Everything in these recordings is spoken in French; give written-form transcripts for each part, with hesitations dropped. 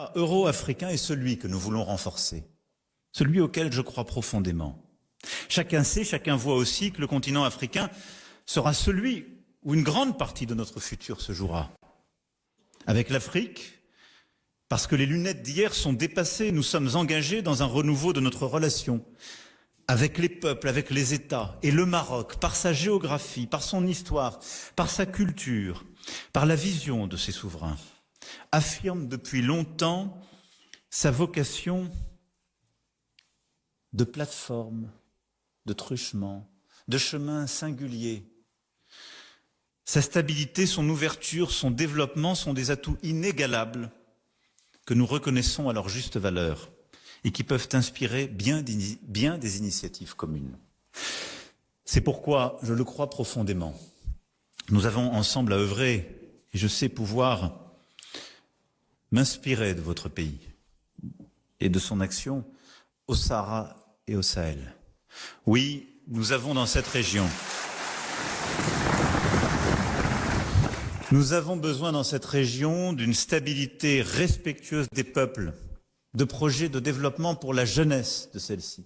partenariat euro-africain est celui que nous voulons renforcer, celui auquel je crois profondément. Chacun sait, chacun voit aussi que le continent africain sera celui où une grande partie de notre futur se jouera. Avec l'Afrique, parce que les lunettes d'hier sont dépassées, nous sommes engagés dans un renouveau de notre relation avec les peuples, avec les États. Et le Maroc, par sa géographie, par son histoire, par sa culture, par la vision de ses souverains, affirme depuis longtemps sa vocation de plateforme, de truchement, de chemin singulier. Sa stabilité, son ouverture, son développement sont des atouts inégalables que nous reconnaissons à leur juste valeur et qui peuvent inspirer bien des initiatives communes. C'est pourquoi, je le crois profondément, nous avons ensemble à œuvrer, et je sais pouvoir m'inspirer de votre pays et de son action au Sahara et au Sahel. Oui, nous avons dans cette région, nous avons besoin dans cette région d'une stabilité respectueuse des peuples, de projets de développement pour la jeunesse de celle-ci,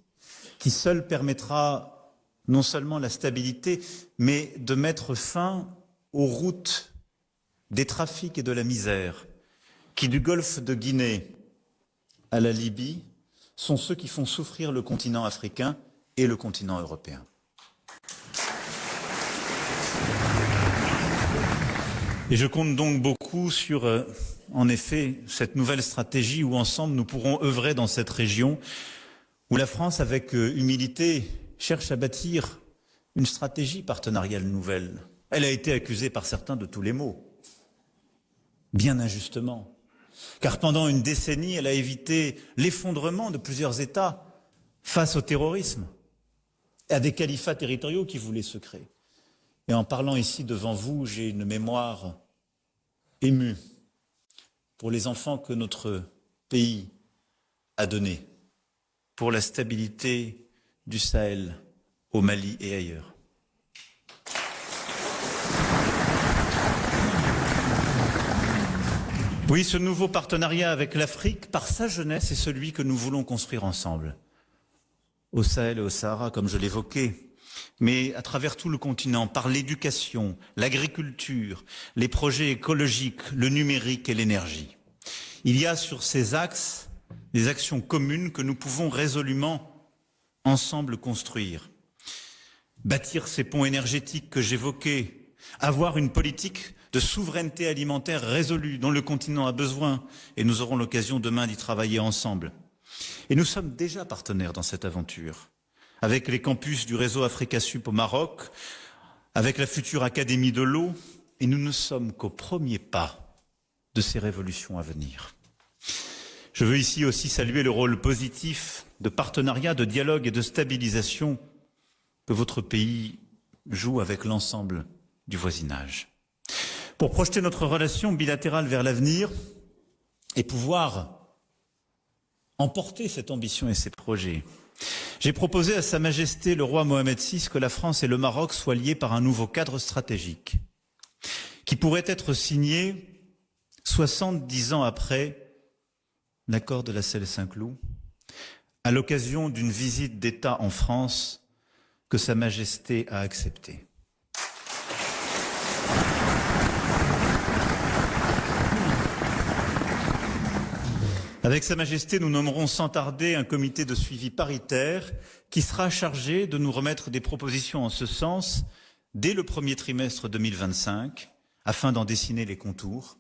qui seule permettra non seulement la stabilité, mais de mettre fin aux routes des trafics et de la misère, qui du golfe de Guinée à la Libye sont ceux qui font souffrir le continent africain et le continent européen. Et je compte donc beaucoup sur, en effet, cette nouvelle stratégie où ensemble nous pourrons œuvrer dans cette région où la France, avec humilité, cherche à bâtir une stratégie partenariale nouvelle. Elle a été accusée par certains de tous les maux, bien injustement, car pendant une décennie, elle a évité l'effondrement de plusieurs États face au terrorisme et à des califats territoriaux qui voulaient se créer. Et en parlant ici devant vous, j'ai une mémoire émue pour les enfants que notre pays a donnés, pour la stabilité du Sahel, au Mali et ailleurs. Oui, ce nouveau partenariat avec l'Afrique, par sa jeunesse, est celui que nous voulons construire ensemble. Au Sahel et au Sahara, comme je l'évoquais, mais à travers tout le continent, par l'éducation, l'agriculture, les projets écologiques, le numérique et l'énergie. Il y a sur ces axes des actions communes que nous pouvons résolument ensemble construire. Bâtir ces ponts énergétiques que j'évoquais, avoir une politique de souveraineté alimentaire résolue dont le continent a besoin, et nous aurons l'occasion demain d'y travailler ensemble. Et nous sommes déjà partenaires dans cette aventure, avec les campus du réseau Africa Sup au Maroc, avec la future Académie de l'eau, et nous ne sommes qu'au premier pas de ces révolutions à venir. Je veux ici aussi saluer le rôle positif de partenariat, de dialogue et de stabilisation que votre pays joue avec l'ensemble du voisinage. Pour projeter notre relation bilatérale vers l'avenir et pouvoir emporter cette ambition et ces projets, j'ai proposé à Sa Majesté le roi Mohamed VI que la France et le Maroc soient liés par un nouveau cadre stratégique qui pourrait être signé 70 ans après l'accord de la Celle-Saint-Cloud, à l'occasion d'une visite d'État en France que Sa Majesté a acceptée. Avec Sa Majesté, nous nommerons sans tarder un comité de suivi paritaire qui sera chargé de nous remettre des propositions en ce sens dès le premier trimestre 2025, afin d'en dessiner les contours.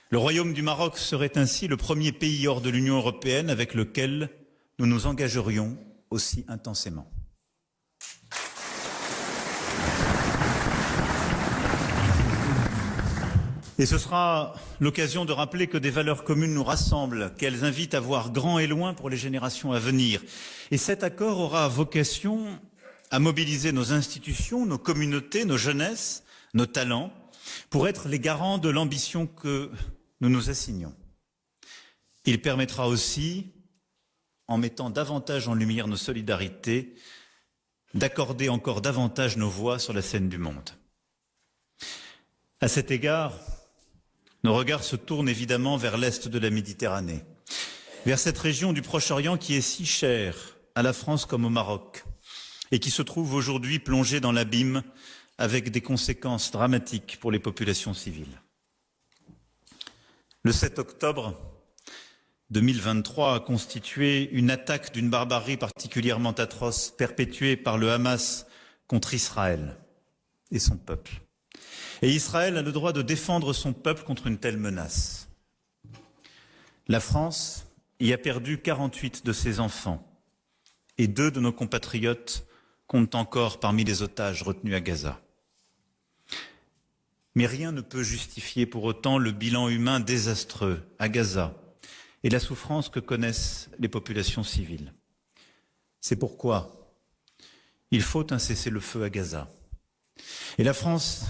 Le Royaume du Maroc serait ainsi le premier pays hors de l'Union européenne avec lequel nous nous engagerions aussi intensément. Et ce sera l'occasion de rappeler que des valeurs communes nous rassemblent, qu'elles invitent à voir grand et loin pour les générations à venir. Et cet accord aura vocation à mobiliser nos institutions, nos communautés, nos jeunesses, nos talents, pour être les garants de l'ambition que nous nous assignons. Il permettra aussi, en mettant davantage en lumière nos solidarités, d'accorder encore davantage nos voix sur la scène du monde. À cet égard, nos regards se tournent évidemment vers l'est de la Méditerranée, vers cette région du Proche-Orient qui est si chère à la France comme au Maroc et qui se trouve aujourd'hui plongée dans l'abîme avec des conséquences dramatiques pour les populations civiles. Le 7 octobre 2023 a constitué une attaque d'une barbarie particulièrement atroce perpétuée par le Hamas contre Israël et son peuple. Et Israël a le droit de défendre son peuple contre une telle menace. La France y a perdu 48 de ses enfants et 2 de nos compatriotes comptent encore parmi les otages retenus à Gaza. Mais rien ne peut justifier pour autant le bilan humain désastreux à Gaza et la souffrance que connaissent les populations civiles. C'est pourquoi il faut un cessez-le-feu à Gaza. Et la France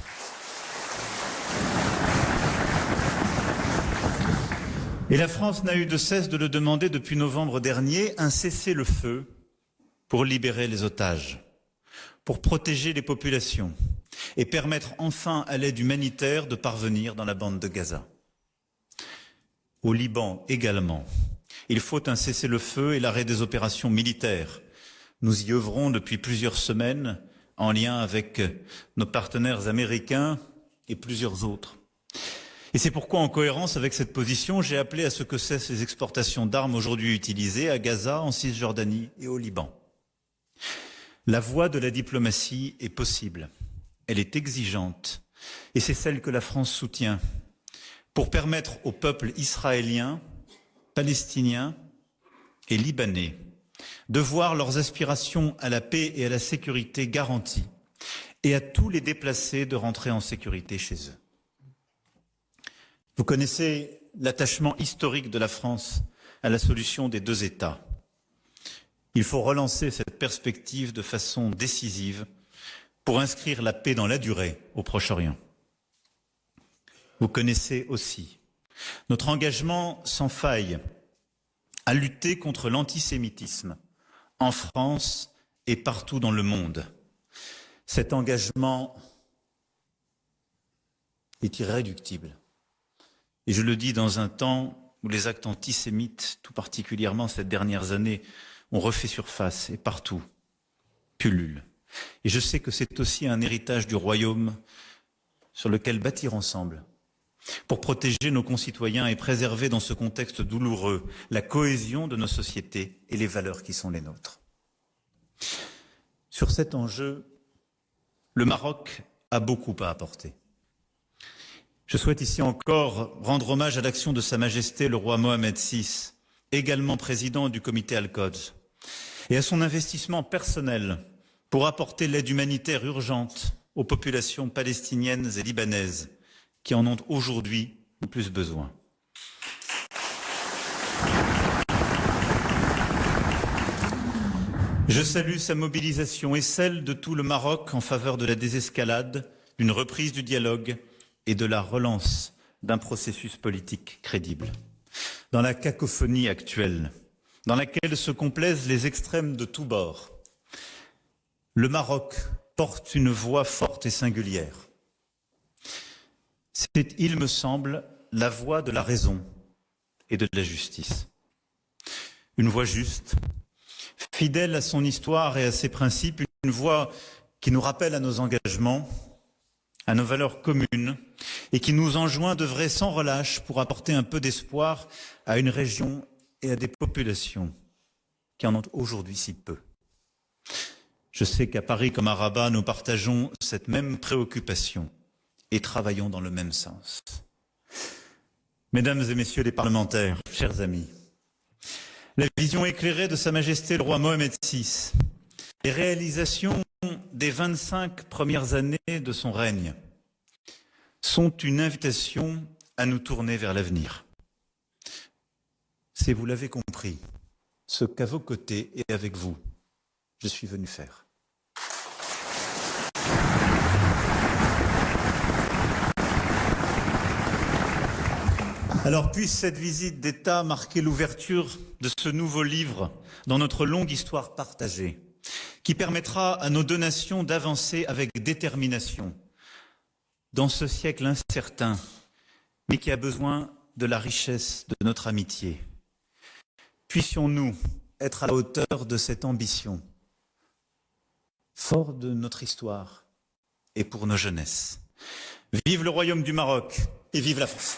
n'a eu de cesse de le demander depuis novembre dernier, un cessez-le-feu pour libérer les otages, pour protéger les populations et permettre enfin à l'aide humanitaire de parvenir dans la bande de Gaza. Au Liban également, il faut un cessez-le-feu et l'arrêt des opérations militaires. Nous y œuvrons depuis plusieurs semaines en lien avec nos partenaires américains et plusieurs autres. Et c'est pourquoi, en cohérence avec cette position, j'ai appelé à ce que cessent les exportations d'armes aujourd'hui utilisées à Gaza, en Cisjordanie et au Liban. La voie de la diplomatie est possible, elle est exigeante, et c'est celle que la France soutient, pour permettre au peuple israélien, palestinien et libanais de voir leurs aspirations à la paix et à la sécurité garanties, et à tous les déplacés de rentrer en sécurité chez eux. Vous connaissez l'attachement historique de la France à la solution des 2 États. Il faut relancer cette perspective de façon décisive pour inscrire la paix dans la durée au Proche-Orient. Vous connaissez aussi notre engagement sans faille à lutter contre l'antisémitisme en France et partout dans le monde. Cet engagement est irréductible. Et je le dis dans un temps où les actes antisémites, tout particulièrement ces dernières années, ont refait surface et partout pullulent. Et je sais que c'est aussi un héritage du royaume sur lequel bâtir ensemble pour protéger nos concitoyens et préserver dans ce contexte douloureux la cohésion de nos sociétés et les valeurs qui sont les nôtres. Sur cet enjeu, le Maroc a beaucoup à apporter. Je souhaite ici encore rendre hommage à l'action de Sa Majesté le roi Mohamed VI, également président du comité Al-Quds, et à son investissement personnel pour apporter l'aide humanitaire urgente aux populations palestiniennes et libanaises qui en ont aujourd'hui le plus besoin. Je salue sa mobilisation et celle de tout le Maroc en faveur de la désescalade, d'une reprise du dialogue et de la relance d'un processus politique crédible. Dans la cacophonie actuelle, dans laquelle se complaisent les extrêmes de tous bords, le Maroc porte une voix forte et singulière. C'est, il me semble, la voix de la raison et de la justice. Une voix juste, fidèle à son histoire et à ses principes, une voix qui nous rappelle à nos engagements, à nos valeurs communes et qui nous enjoint d'œuvrer sans relâche pour apporter un peu d'espoir à une région et à des populations qui en ont aujourd'hui si peu. Je sais qu'à Paris comme à Rabat, nous partageons cette même préoccupation et travaillons dans le même sens. Mesdames et messieurs les parlementaires, chers amis, la vision éclairée de Sa Majesté le roi Mohamed VI, les réalisations des 25 premières années de son règne sont une invitation à nous tourner vers l'avenir. C'est, vous l'avez compris, ce qu'à vos côtés et avec vous, je suis venu faire. Alors puisse cette visite d'État marquer l'ouverture de ce nouveau livre dans notre longue histoire partagée, qui permettra à nos deux nations d'avancer avec détermination dans ce siècle incertain mais qui a besoin de la richesse de notre amitié. Puissions-nous être à la hauteur de cette ambition, fort de notre histoire et pour nos jeunesses. Vive le Royaume du Maroc et vive la France!